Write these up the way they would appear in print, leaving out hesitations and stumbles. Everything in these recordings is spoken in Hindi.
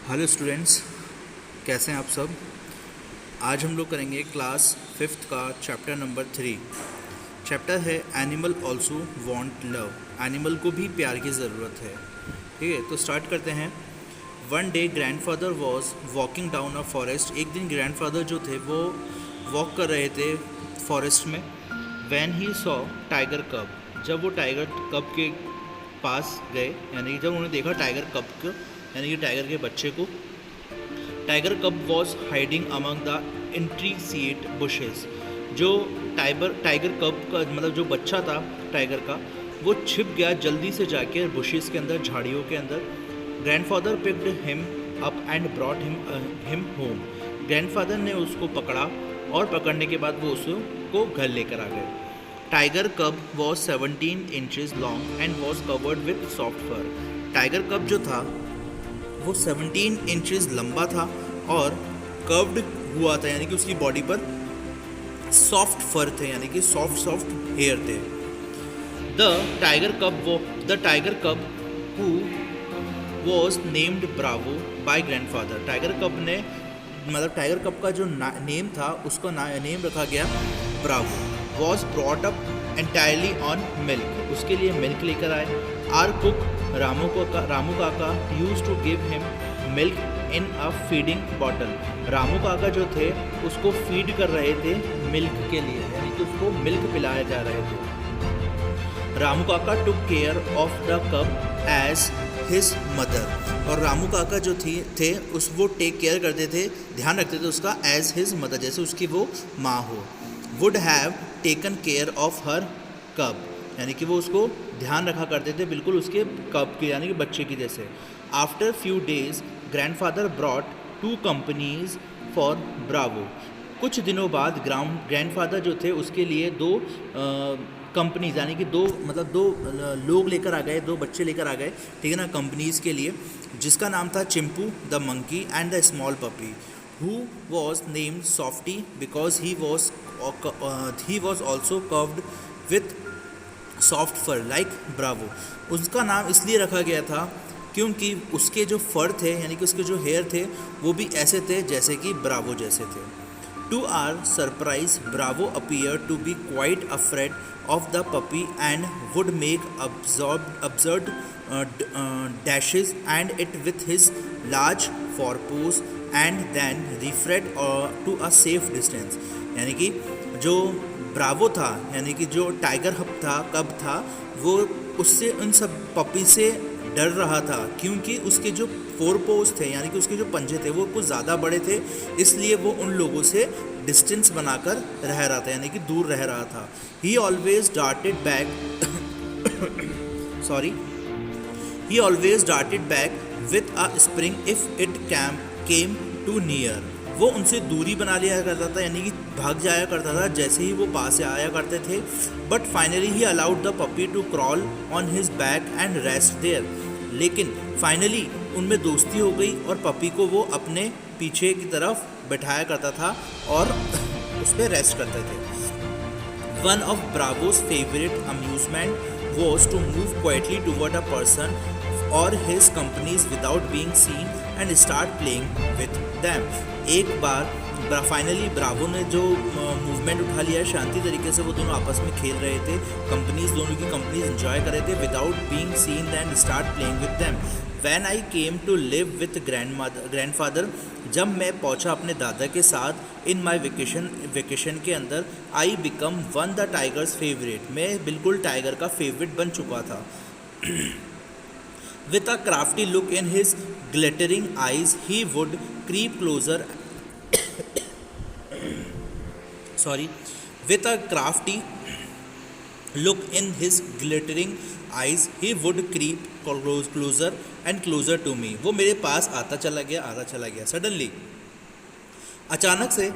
हेलो स्टूडेंट्स, कैसे हैं आप सब। आज हम लोग करेंगे क्लास 5th का चैप्टर नंबर 3। चैप्टर है animal also want love. Animal को भी प्यार की ज़रूरत है। ठीक है, तो स्टार्ट करते हैं। One day grandfather was walking down a forest. एक दिन ग्रैंडफादर जो थे वो वॉक कर रहे थे फॉरेस्ट में। वैन ही सॉ टाइगर कब। जब वो टाइगर कब के पास गए, यानी कि जब उन्होंने देखा टाइगर कब को, यानी कि टाइगर के बच्चे को, tiger cub was hiding among the intricate bushes. जो टाइगर कब का मतलब जो बच्चा था टाइगर का, वो छिप गया जल्दी से जाके बुशेस के अंदर, झाड़ियों के अंदर। Grandfather picked him up and brought him home. Grandfather ने उसको पकड़ा और पकड़ने के बाद वो उसको घर लेकर आ गए। Tiger cub was 17 inches long and was covered with soft fur. Tiger cub जो था वो 17 इंचेस लंबा था और कर्व्ड हुआ था, यानी कि उसकी बॉडी पर सॉफ्ट फर थे, यानी कि सॉफ्ट हेयर थे। The tiger cub who was named Bravo by grandfather. Tiger cub ने मतलब टाइगर कब का जो नेम था उसका नेम रखा गया Bravo. Was brought up entirely on milk. उसके लिए मिल्क लेकर आए। Our cook Ramu Kaka use to give him milk in a feeding bottle. Ramu Kaka जो थे उसको फीड कर रहे थे मिल्क के लिए, यानी कि उसको मिल्क पिलाया जा रहे थे। रामू काका टुक केयर ऑफ द कब एज हिज मदर। और रामू काका जो थे वो टेक केयर करते थे, ध्यान रखते थे उसका एज हिज मदर, जैसे उसकी वो माँ हो। Would have taken care of her कब, यानी कि वो उसको ध्यान रखा करते थे बिल्कुल उसके कब के, यानी कि बच्चे की जैसे। After few days grandfather brought 2 companies for Bravo. कुछ दिनों बाद ग्रैंडफादर जो थे उसके लिए 2 कंपनीज, यानी कि दो लोग लेकर आ गए, 2 बच्चे लेकर आ गए, ठीक है ना, कंपनीज के लिए, जिसका नाम था Chimpu the monkey and the small puppy, who was named Softy because he was also covered with soft fur like Bravo. उसका नाम इसलिए रखा गया था क्योंकि उसके जो फर थे, यानी कि उसके जो हेयर थे वो भी ऐसे थे जैसे कि ब्रावो जैसे थे। To our surprise Bravo appear to be quite afraid of the puppy and would make absurd dashes and it with his large forepaws and then refrain to a safe distance। यानी कि जो ब्रावो था, यानी कि जो टाइगर कब था, वो उससे उन सब पपी से डर रहा था क्योंकि उसके जो 4 पोज थे, यानी कि उसके जो पंजे थे वो कुछ ज़्यादा बड़े थे, इसलिए वो उन लोगों से डिस्टेंस बनाकर रह रहा था, यानी कि दूर रह रहा था। He always darted back with a spring if it came too near. वो उनसे दूरी बना लिया करता था, यानी कि भाग जाया करता था जैसे ही वो पास आया करते थे। But finally he allowed the puppy to crawl on his back and rest there. लेकिन फाइनली उनमें दोस्ती हो गई और पपी को वो अपने पीछे की तरफ बैठाया करता था और उस पर रेस्ट करते थे। One of Bravo's favourite amusement was to move quietly toward a person और his companies without being seen and start playing with them. एक बार फाइनली ब्रावो ने जो मूवमेंट उठा लिया, शांति तरीके से वो दोनों आपस में खेल रहे थे, दोनों की कंपनीज एंजॉय कर रहे थे, without being seen and start playing with them. When I came to live with grandfather, जब मैं पहुंचा अपने दादा के साथ इन माई वेकेशन के अंदर, I become one the tigers favourite. मैं बिल्कुल टाइगर का फेवरेट बन चुका था। With a crafty look in his glittering eyes, he would creep closer. With a crafty look in his glittering eyes, he would creep closer and closer to me. वो मेरे पास आता चला गया। Suddenly, अचानक से,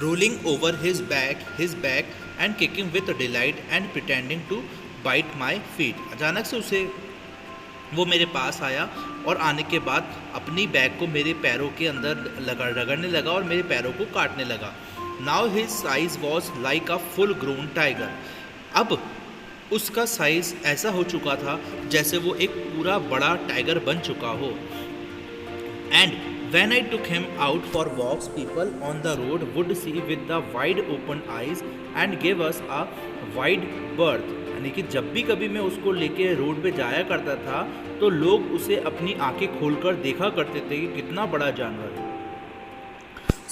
rolling over his back and kicking with delight and pretending to bite my feet। अचानक से उसे वो मेरे पास आया और आने के बाद अपनी बैग को मेरे पैरों के अंदर रगड़ने लगा और मेरे पैरों को काटने लगा। Now his size was like a full grown tiger. अब उसका साइज़ ऐसा हो चुका था जैसे वो एक पूरा बड़ा टाइगर बन चुका हो। And when I took him out for walks, people on the road would see with the wide open eyes and give us a wide berth. यानी कि जब भी कभी मैं उसको लेके रोड पे जाया करता था तो लोग उसे अपनी आंखें खोलकर देखा करते थे कि कितना बड़ा जानवर है।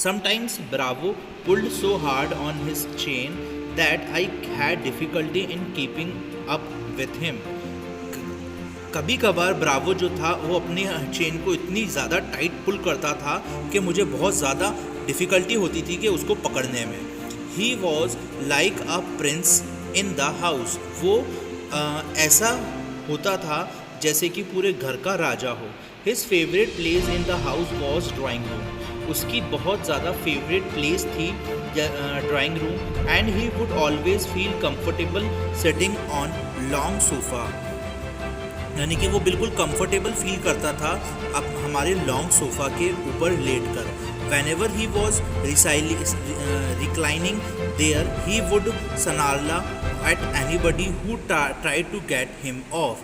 Sometimes Bravo pulled so hard on his chain that I had difficulty in keeping up with him. कभी कभार ब्रावो जो था वो अपनी चेन को इतनी ज़्यादा टाइट पुल करता था कि मुझे बहुत ज़्यादा डिफ़िकल्टी होती थी कि उसको पकड़ने में। He was like a prince in the house. वो ऐसा होता था जैसे कि पूरे घर का राजा हो। His favourite place in the house was drawing room. उसकी बहुत ज़्यादा फेवरेट प्लेस थी drawing room. And he would always feel comfortable sitting on long sofa. यानी कि वो बिल्कुल कंफर्टेबल फील करता था अब हमारे लॉन्ग सोफ़ा के ऊपर लेट कर। Whenever he was reclining there he would snarl at anybody who try to get him off.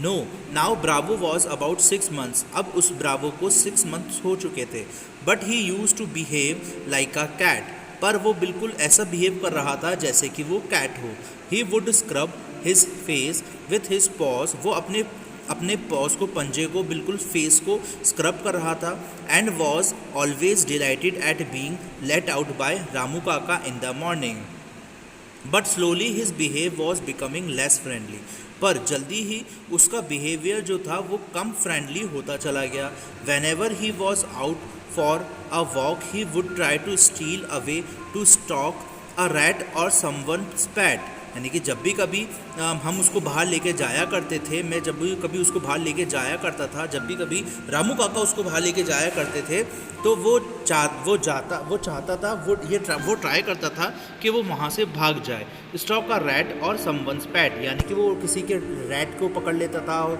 No now Bravo was about 6 months। अब उस ब्रावो को 6 months हो चुके थे। But he used to behave like a cat. पर वो बिल्कुल ऐसा बिहेव कर रहा था जैसे कि वो कैट हो। He would scrub his face with his pause. वो अपने पॉज को, पंजे को, बिल्कुल फेस को स्क्रब कर रहा था। And was always delighted at being let out by Ramu Kaka in the morning. But slowly his behave was becoming less friendly. पर जल्दी ही उसका बिहेवियर जो था वो कम फ्रेंडली होता चला गया। Whenever he was out for a walk he would try to steal away to stalk a rat और समवन्स पैट। यानी कि जब भी कभी हम उसको बाहर लेके जाया करते थे, मैं जब भी कभी उसको बाहर लेके जाया करता था, जब भी कभी रामू काका उसको बाहर लेके जाया करते थे तो वो चाहता था वो ट्राई करता था कि वो वहाँ से भाग जाए। स्टॉक का रैट और समवन्स पैट, यानी कि वो किसी के रैट को पकड़ लेता था और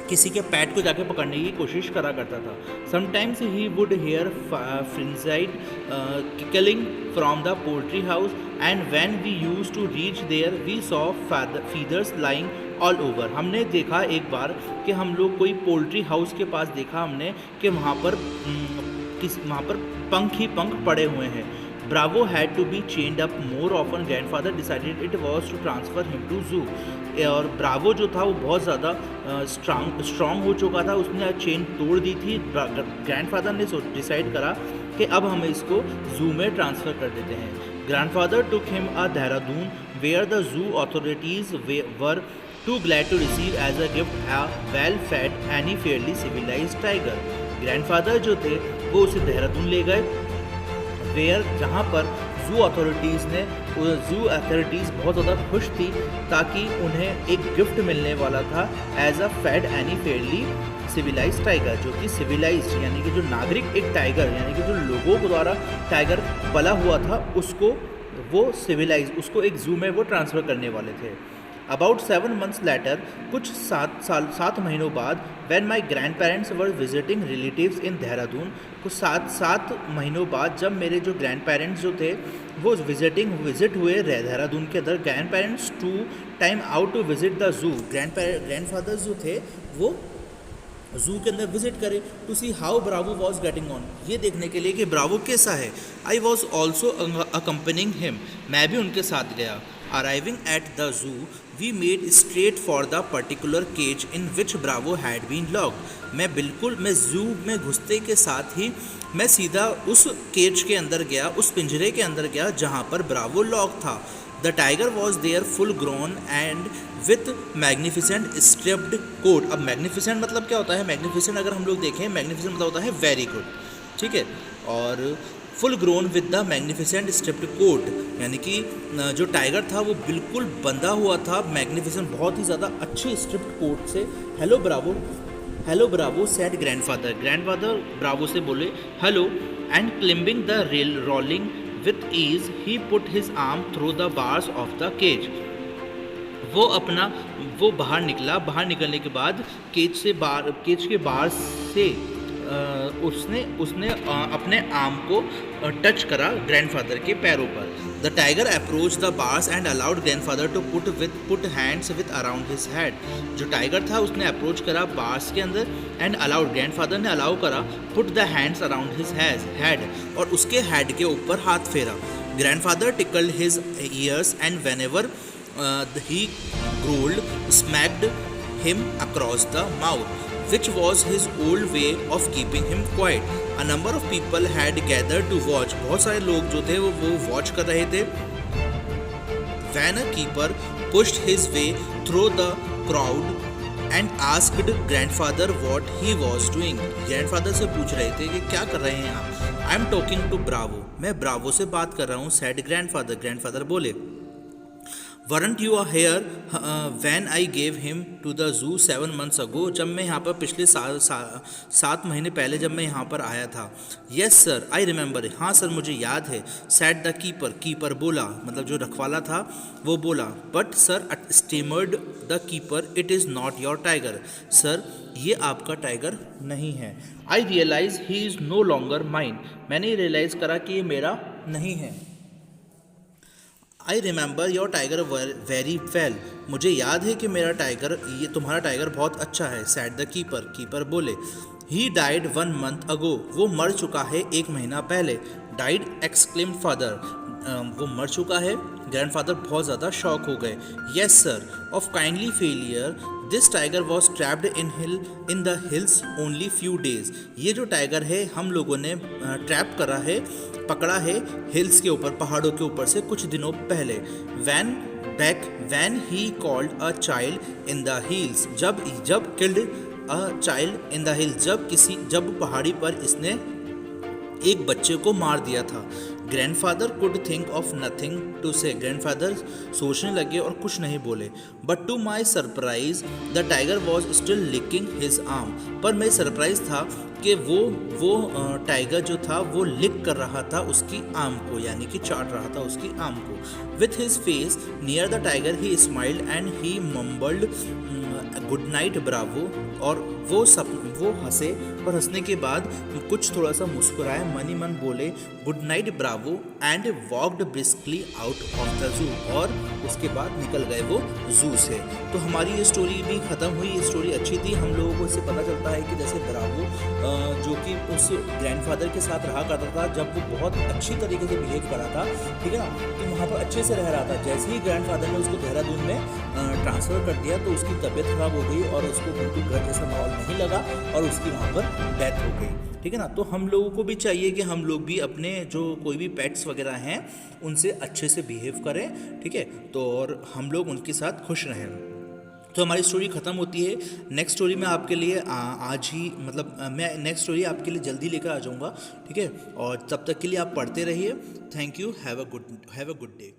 किसी के पैट को जाके पकड़ने की कोशिश करा करता था। Sometimes he would hear frenzied cackling from the poultry house and when we use to reach there we saw feathers lying all over. हमने देखा एक बार कि हम लोग कोई पोल्ट्री हाउस के पास देखा हमने कि वहाँ पर पंख ही पंख पड़े हुए हैं। Bravo had to be chained up more often. Grandfather decided it was to transfer him to zoo. और ब्रावो जो था वो बहुत ज़्यादा स्ट्रांग हो चुका था, उसने चेन तोड़ दी थी। ग्रैंडफादर ने डिसाइड करा कि अब हम इसको जू में ट्रांसफ़र कर देते हैं। Grandfather took him a Dehradun where the zoo authorities were too glad to receive as a gift a well fed any fairly civilised tiger. Grandfather जो थे वो उसे देहरादून ले गए वेयर जहाँ पर जू अथॉरिटीज़ बहुत ज़्यादा खुश थी ताकि उन्हें एक गिफ्ट मिलने वाला था as a fed any fairly civilised tiger, जो कि सिविलाइज्ड यानी कि जो नागरिक एक टाइगर यानी कि जो लोगों के द्वारा टाइगर पला हुआ था उसको एक जू में वो ट्रांसफ़र करने वाले थे। अबाउट 7 months लेटर, कुछ 7 महीनों बाद, when my grandparents were visiting relatives in Dehradun, कुछ 7 महीनों बाद जब मेरे जो ग्रैंड पेरेंट्स जो थे वो विजिट हुए देहरादून के अंदर। Grandparents to time out to visit the zoo. Grandfathers जो थे वो जू के अंदर विजिट करे to see how Bravo was getting on, ये देखने के लिए कि ब्रावो कैसा है। I was also accompanying him, मैं भी उनके साथ गया। Arriving at the zoo, we made straight for the particular cage in which Bravo had been locked. मैं जू में घुसते के साथ ही मैं सीधा उस केज के अंदर गया, उस पिंजरे के अंदर गया जहाँ पर ब्रावो लॉक था। The tiger was there full grown and with magnificent striped coat। अब magnificent मतलब क्या होता है? magnificent अगर हम लोग देखें, magnificent मतलब होता है very good, ठीक है। और full grown with the magnificent striped coat, यानी कि जो टाइगर था वो बिल्कुल बंधा हुआ था मैग्निफिसेंट बहुत ही ज़्यादा अच्छे स्ट्रिप्ड कोट से। Hello Bravo said grandfather Bravo से बोले hello and climbing the rail rolling with ease he put his arm through the bars of the cage. वो बाहर निकला, बाहर निकलने के बाद केज के बार से उसने अपने आर्म को टच करा ग्रैंडफादर के पैरों पर। The tiger approached the bars and allowed grandfather to put hands with around his head. जो टाइगर था उसने अप्रोच करा बार्स के अंदर एंड अलाउड ग्रैंडफादर ने अलाउ करा put the hands around his head और उसके हेड के ऊपर हाथ फेरा. Grandfather tickled his years and whenever he growled smacked him across the mouth, which was his old way of keeping him quiet. A number of people had gathered to watch. बहुत सारे लोग जो थे वो वॉच कर रहे थे. When a keeper pushed his way through the crowd and asked grandfather what he was doing. Grandfather से पूछ रहे थे कि क्या कर रहे हैं आप. I am talking to Bravo. मैं ब्रावो से बात कर रहा हूँ. said grandfather. grandfather बोले Weren't you here when I gave him to the zoo 7 months ago? जब मैं यहाँ पर पिछले 7 महीने पहले जब मैं यहाँ पर आया था. Yes sir, I remember. हाँ सर मुझे याद है. Said the keeper. कीपर बोला मतलब जो रखवाला था वो बोला. But sir, stammered the keeper, it is not your tiger. Sir ये आपका टाइगर नहीं है. I realize he is no longer mine. मैंने रियलाइज़ करा कि ये मेरा नहीं है. I remember your tiger very well. मुझे याद है कि मेरा टाइगर ये तुम्हारा टाइगर बहुत अच्छा है. Sad the keeper. कीपर बोले ही डाइड 1 month अगो. वो मर चुका है 1 महीना पहले. Died exclaimed father. वो मर चुका है. ग्रैंडफादर बहुत ज़्यादा शॉक हो गए. Yes sir, of kindly failure this tiger was trapped in the hills only few days. ये जो टाइगर है हम लोगों ने ट्रैप करा है, पकड़ा है हिल्स के ऊपर, पहाड़ों के ऊपर से कुछ दिनों पहले. When he called a child in the hills. जब killed a child in the hills. जब पहाड़ी पर इसने एक बच्चे को मार दिया था. Grandfather could think of nothing to say. Grandfather सोचने लगे और कुछ नहीं बोले. But to my surprise the tiger was still licking his arm. पर मैं सरप्राइज था कि वो टाइगर जो था वो लिक कर रहा था उसकी आर्म को, यानी कि चाट रहा था उसकी आर्म को. With his face near the tiger he smiled and he mumbled good night Bravo. और वो हंसे और हंसने के बाद कुछ थोड़ा सा मुस्कुराए, मन ही मन बोले good night Bravo and walked briskly out of the zoo. और उसके बाद निकल गए वो जू से. तो हमारी ये स्टोरी भी ख़त्म हुई. ये स्टोरी अच्छी थी. हम लोगों को इससे पता चलता है कि जैसे ब्रावो जो कि उस ग्रैंडफादर के साथ रहा करता था जब वो बहुत अच्छी तरीके से बिहेव करा था, ठीक है ना, तो वहाँ पर अच्छे से रह रहा था. जैसे ही ग्रैंडफादर ने उसको देहरादून में ट्रांसफ़र कर दिया तो उसकी तबीयत खराब हो गई और उसको बिल्कुल घर जैसा माहौल नहीं लगा और उसकी वहाँ पर डेथ हो गई. ठीक है ना. तो हम लोगों को भी चाहिए कि हम लोग भी अपने जो कोई भी पेट्स वगैरह हैं उनसे अच्छे से बिहेव करें. ठीक है. तो और हम लोग उनके साथ खुश रहें. तो हमारी स्टोरी ख़त्म होती है. नेक्स्ट स्टोरी मैं आपके लिए आज ही मैं नेक्स्ट स्टोरी आपके लिए जल्दी लेकर आ जाऊँगा. ठीक है. और तब तक के लिए आप पढ़ते रहिए. Thank you. Have a good day.